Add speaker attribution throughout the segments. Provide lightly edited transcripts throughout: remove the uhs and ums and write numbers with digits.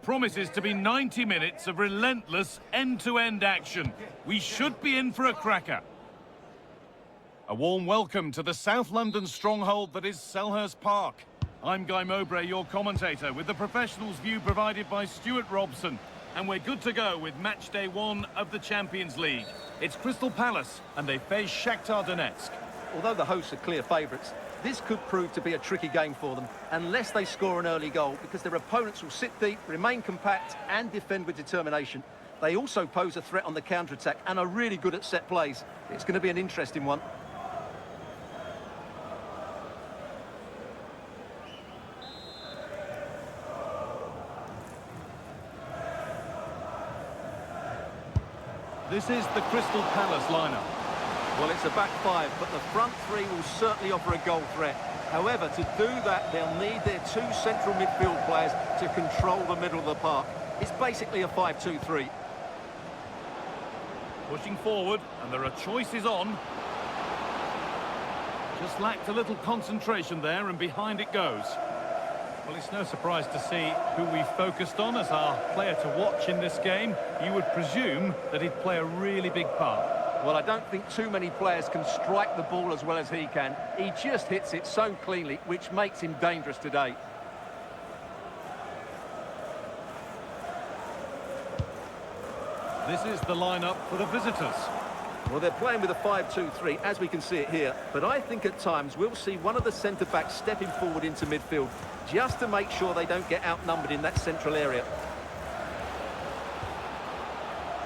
Speaker 1: Promises to be 90 minutes of relentless end-to-end action. We should be in for a cracker. A warm welcome to the South London stronghold that is Selhurst Park. I'm Guy Mowbray, your commentator, with the professionals' view provided by Stuart Robson. And we're good to go with match day 1 of the Champions League. It's Crystal Palace, and they face Shakhtar Donetsk.
Speaker 2: Although the hosts are clear favourites, this could prove to be a tricky game for them, unless they score an early goal, because their opponents will sit deep, remain compact and defend with determination. They also pose a threat on the counter-attack and are really good at set plays. It's going to be an interesting one.
Speaker 1: This is the Crystal Palace lineup.
Speaker 2: Well, it's a back five, but the front three will certainly offer a goal threat. However, to do that, they'll need their two central midfield players to control the middle of the park. It's basically a 5-2-3.
Speaker 1: Pushing forward, and there are choices on. Just lacked a little concentration there, and behind it goes. Well, it's no surprise to see who we focused on as our player to watch in this game. You would presume that he'd play a really big part.
Speaker 2: Well, I don't think too many players can strike the ball as well as he can. He just hits it so cleanly, which makes him dangerous today.
Speaker 1: This is the lineup for the visitors.
Speaker 2: Well, they're playing with a 5-2-3, as we can see it here. But I think at times we'll see one of the centre-backs stepping forward into midfield, just to make sure they don't get outnumbered in that central area.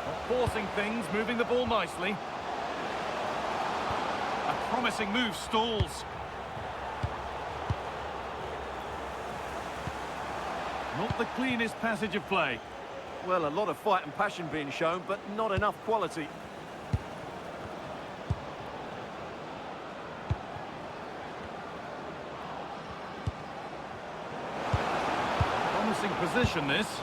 Speaker 1: Not forcing things, moving the ball nicely. A promising move stalls. Not the cleanest passage of play.
Speaker 2: Well, a lot of fight and passion being shown, but not enough quality.
Speaker 1: Promising position, this.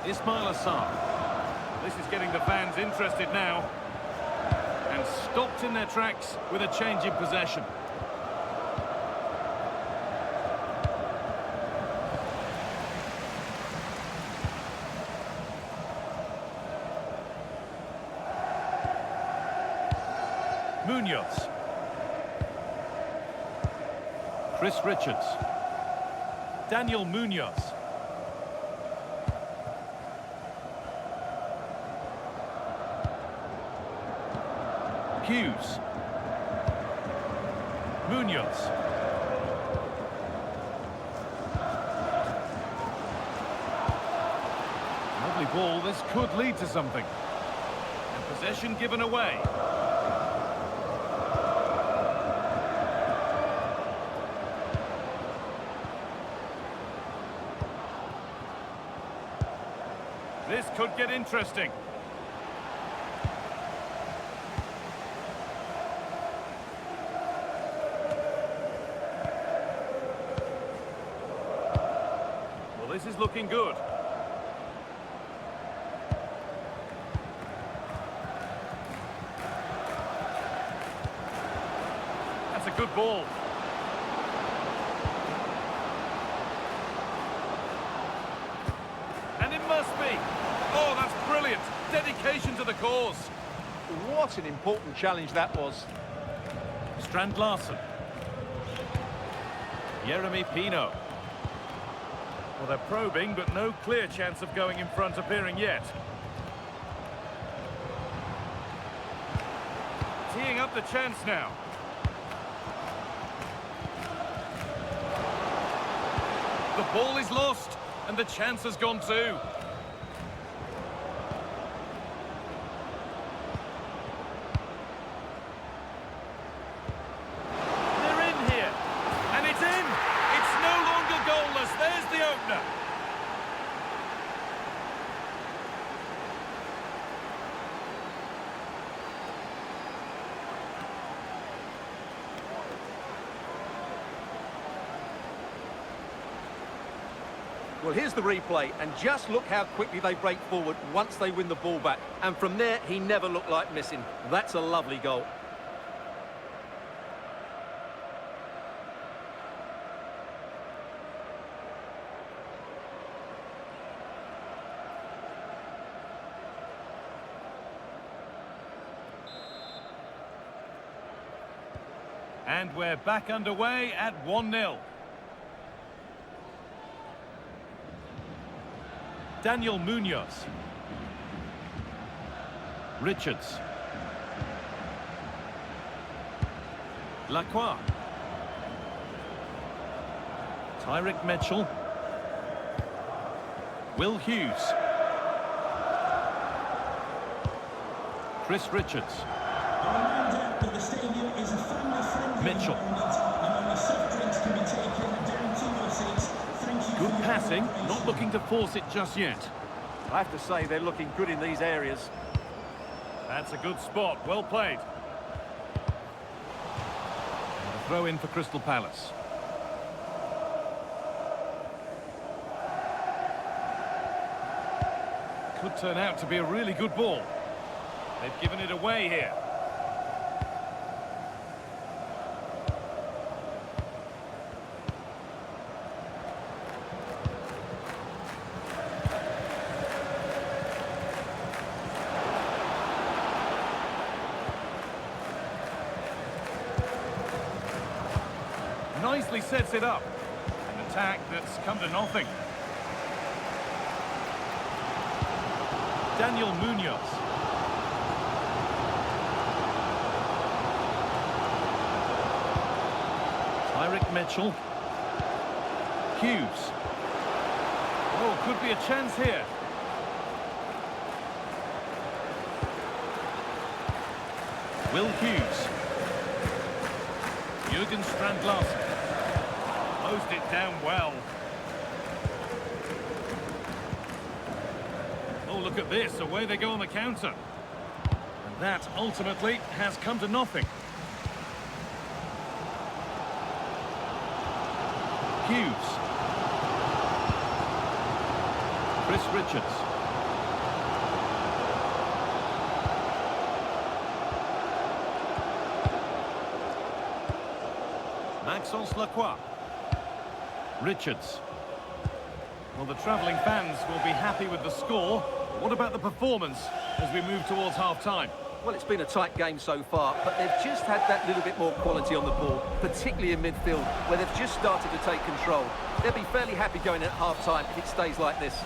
Speaker 1: Ismail Assar. This is getting the fans interested now. And stopped in their tracks with a change in possession. Munoz. Chris Richards. Daniel Munoz. Hughes. Munoz. Lovely ball, this could lead to something. And possession given away. This could get interesting. Well, this is looking good. That's a good ball. And it must be. Oh, that's brilliant. Dedication to the cause.
Speaker 2: What an important challenge that was.
Speaker 1: Strand Larsen. Jeremy Pino. Well, they're probing, but no clear chance of going in front appearing yet. Teeing up the chance now. The ball is lost, and the chance has gone too. There's the opener.
Speaker 2: Well, here's the replay, and just look how quickly they break forward once they win the ball back. And from there, he never looked like missing. That's a lovely goal.
Speaker 1: And we're back underway at 1-0. Daniel Munoz. Richards. Lacroix. Tyrick Mitchell. Will Hughes. Chris Richards. Mitchell. Good passing, not looking to force it just yet.
Speaker 2: I have to say they're looking good in these areas.
Speaker 1: That's a good spot, well played. And a throw in for Crystal Palace. Could turn out to be a really good ball. They've given it away here. Nicely sets it up. An attack that's come to nothing. Daniel Munoz. Tyrick Mitchell. Hughes. Oh, could be a chance here. Will Hughes. Jürgen Strand-Larsen. Closed it down well. Oh, look at this. Away they go on the counter. And that ultimately has come to nothing. Hughes. Chris Richards. Maxence Lacroix. Richards. Well, the travelling fans will be happy with the score. What about the performance as we move towards half-time?
Speaker 2: Well, it's been a tight game so far, but they've just had that little bit more quality on the ball, particularly in midfield, where they've just started to take control. They'll be fairly happy going at half-time if it stays like this.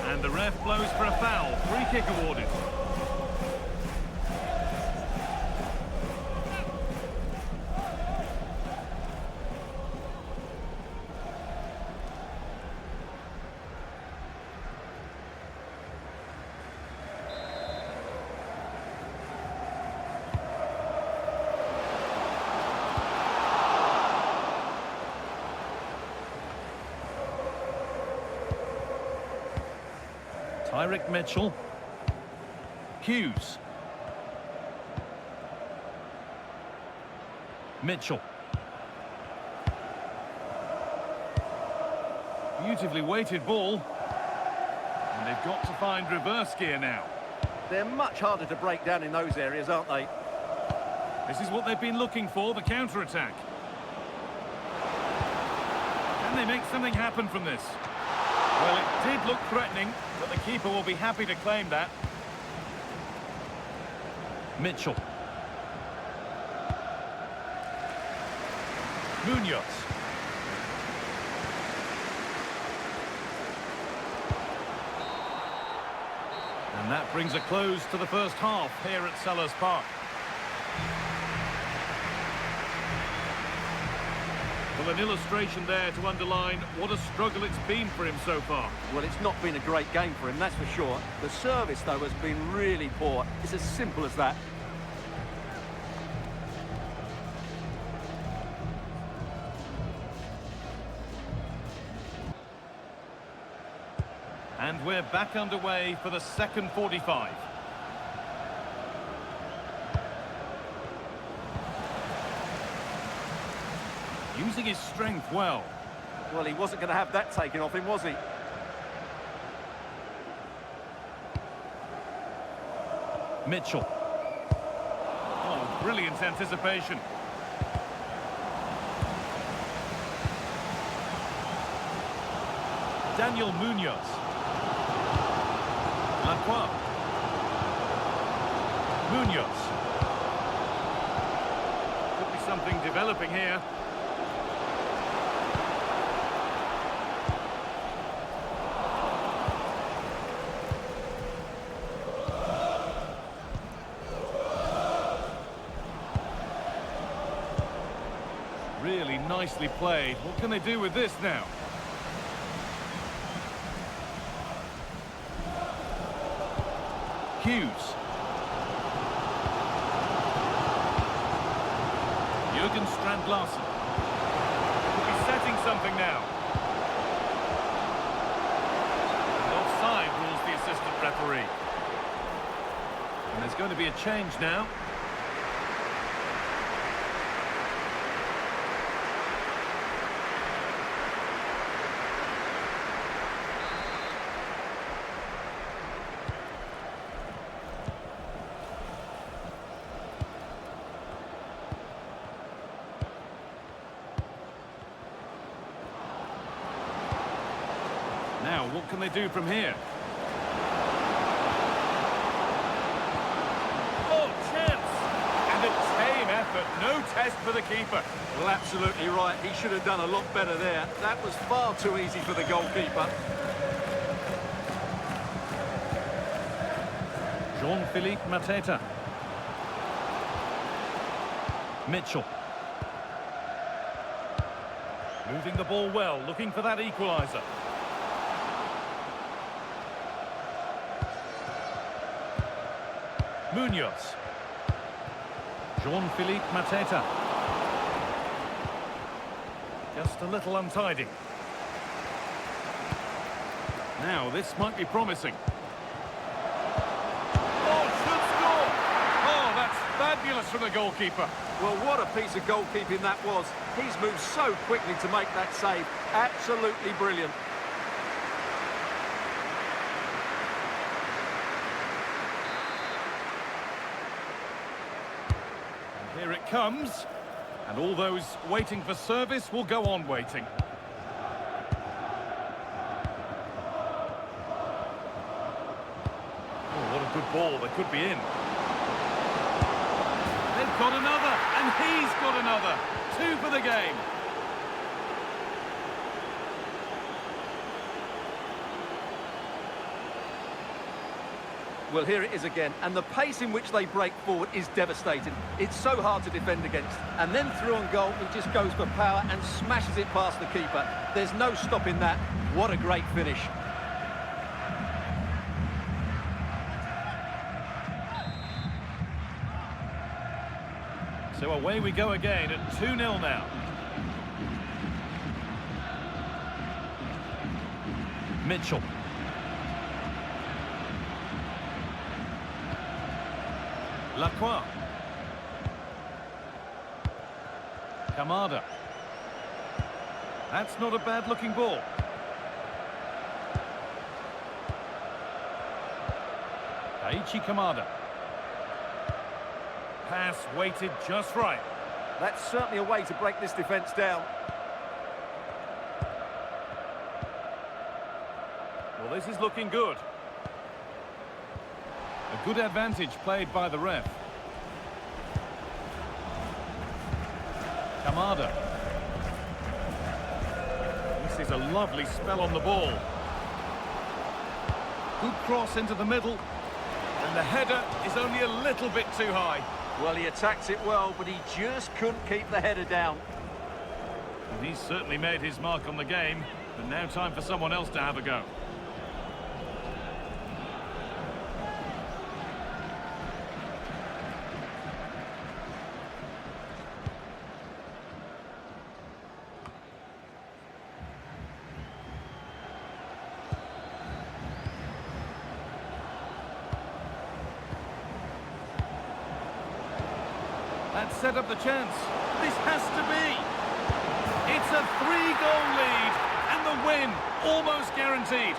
Speaker 1: And the ref blows for a foul. Free kick awarded. Tyrick Mitchell. Hughes. Mitchell. Beautifully weighted ball. And they've got to find reverse gear now.
Speaker 2: They're much harder to break down in those areas, aren't they?
Speaker 1: This is what they've been looking for, the counter-attack. Can they make something happen from this? Well, it did look threatening, but the keeper will be happy to claim that. Mitchell. Munoz. And that brings a close to the first half here at Selhurst Park. Well, an illustration there to underline what a struggle it's been for him so far.
Speaker 2: Well, it's not been a great game for him, that's for sure. The service, though, has been really poor. It's as simple as that.
Speaker 1: And we're back underway for the second 45. Using his strength well.
Speaker 2: Well, he wasn't going to have that taken off him, was he?
Speaker 1: Mitchell. Oh, brilliant anticipation. Daniel Munoz. Lacroix. Munoz. Could be something developing here. Really nicely played. What can they do with this now? Hughes. Jürgen Strand-Larsen. Could be setting something now. And offside rules the assistant referee. And there's going to be a change now. Now, what can they do from here? Oh, chance! And a tame effort, no test for the keeper.
Speaker 2: Well, absolutely right. He should have done a lot better there. That was far too easy for the goalkeeper.
Speaker 1: Jean-Philippe Mateta. Mitchell. Moving the ball well, looking for that equaliser. Munoz. Jean-Philippe Mateta. Just a little untidy. Now, this might be promising. Oh, should score! Oh, that's fabulous from the goalkeeper.
Speaker 2: Well, what a piece of goalkeeping that was. He's moved so quickly to make that save. Absolutely brilliant.
Speaker 1: Here it comes, and all those waiting for service will go on waiting. Oh, what a good ball, they could be in. They've got another, and he's got another. 2 for the game.
Speaker 2: Well, here it is again, and the pace in which they break forward is devastating. It's so hard to defend against. And then through on goal, he just goes for power and smashes it past the keeper. There's no stopping that. What a great finish.
Speaker 1: So away we go again at 2-0 now. Mitchell. Lacroix. Kamada. That's not a bad-looking ball. Daichi Kamada. Pass weighted just right.
Speaker 2: That's certainly a way to break this defence down.
Speaker 1: Well, this is looking good. A good advantage played by the ref. Kamada. This is a lovely spell on the ball. Good cross into the middle. And the header is only a little bit too high.
Speaker 2: Well, he attacks it well, but he just couldn't keep the header down.
Speaker 1: And he's certainly made his mark on the game, but now time for someone else to have a go. That set up the chance. This has to be. It's a 3-goal lead, and the win almost guaranteed.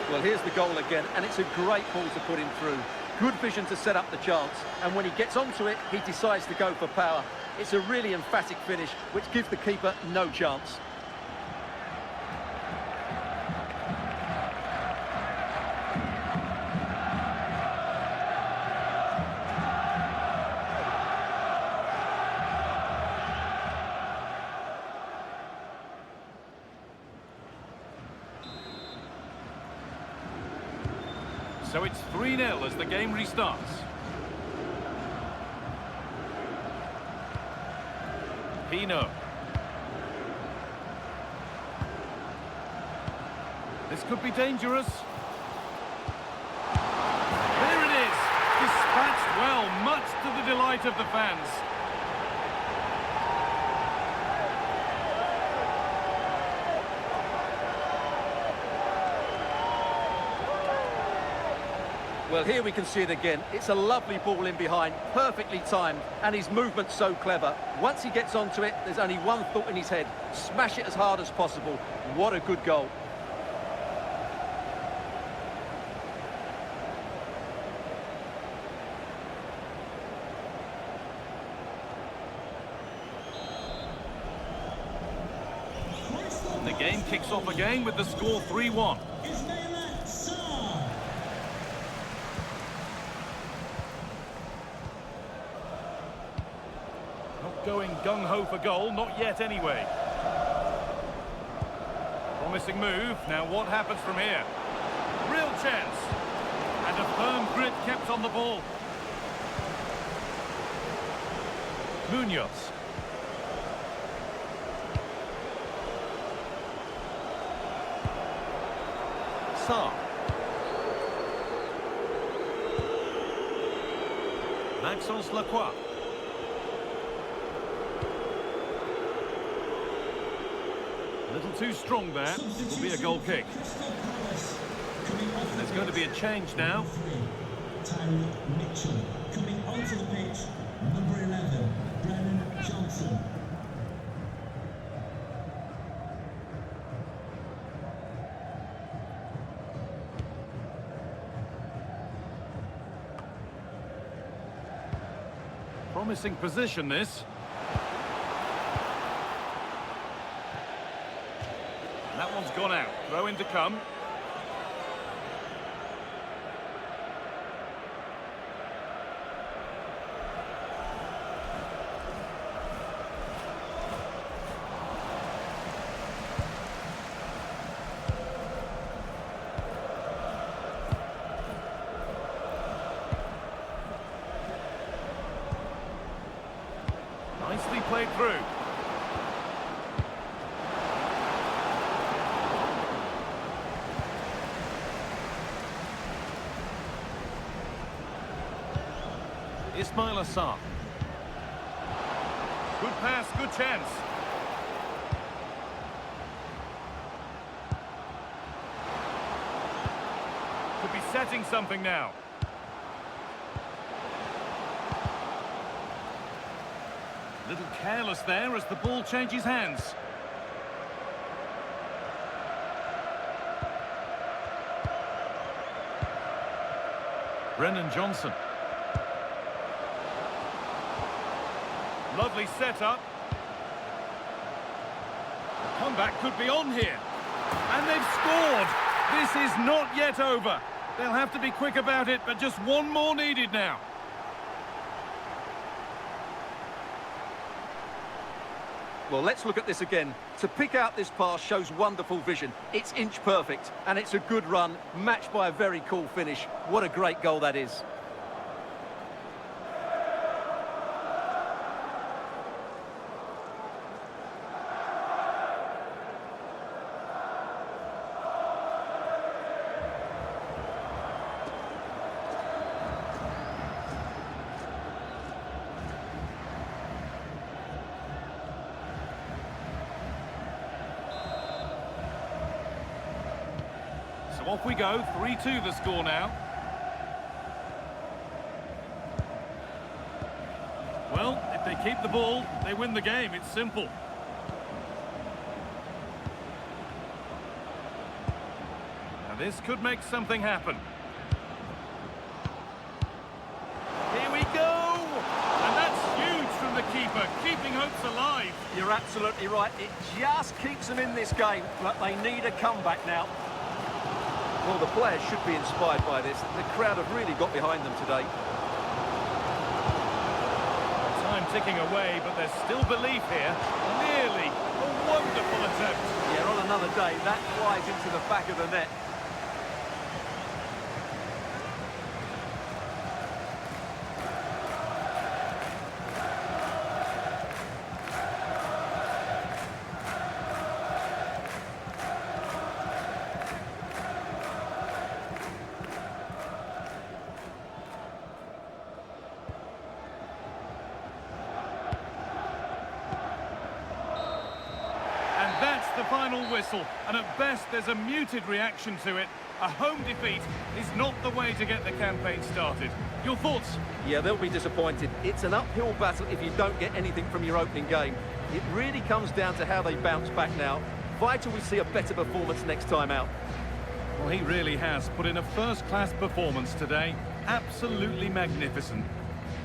Speaker 2: Well, here's the goal again, and it's a great ball to put him through. Good vision to set up the chance, and when he gets onto it, he decides to go for power. It's a really emphatic finish, which gives the keeper no chance.
Speaker 1: So it's 3-0 as the game restarts. Pino. This could be dangerous. There it is. Dispatched well, much to the delight of the fans.
Speaker 2: Well, here we can see it again. It's a lovely ball in behind, perfectly timed, and his movement's so clever. Once he gets onto it, there's only one thought in his head: smash it as hard as possible. What a good goal.
Speaker 1: And the game kicks off again with the score 3-1. Going gung-ho for goal, not yet anyway. Promising move, now what happens from here? Real chance! And a firm grip kept on the ball. Munoz. Sarr. Maxence Lacroix. A little too strong there. It will be a goal kick. There's going to be a change now.
Speaker 3: Coming onto the pitch, number 11, Brennan Johnson.
Speaker 1: Promising position, this. That one's gone out. Throw in to come. Nicely played through. Ismail Assar. Good pass, good chance. Could be setting something now. A little careless there as the ball changes hands. Brennan Johnson. Lovely setup. The comeback could be on here. And they've scored. This is not yet over. They'll have to be quick about it, but just one more needed now.
Speaker 2: Well, let's look at this again. To pick out this pass shows wonderful vision. It's inch perfect, and it's a good run, matched by a very cool finish. What a great goal that is.
Speaker 1: So off we go, 3-2 the score now. Well, if they keep the ball, they win the game. It's simple. Now this could make something happen. goalkeeper, keeping hopes alive.
Speaker 2: You're absolutely right. It just keeps them in this game, but they need a comeback now. Well, the players should be inspired by this. The crowd have really got behind them today.
Speaker 1: Time ticking away, but there's still belief here. Nearly a wonderful attempt.
Speaker 2: Yeah, on another day, that flies into the back of the net.
Speaker 1: And that's the final whistle, and at best there's a muted reaction to it. A home defeat is not the way to get the campaign started. Your thoughts?
Speaker 2: Yeah, they'll be disappointed. It's an uphill battle if you don't get anything from your opening game. It really comes down to how they bounce back now. Vital we see a better performance next time out.
Speaker 1: Well, he really has put in a first-class performance today. Absolutely magnificent.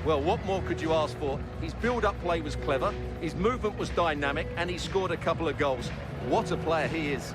Speaker 2: Well, what more could you ask for? His build-up play was clever, his movement was dynamic, and he scored a couple of goals. What a player he is.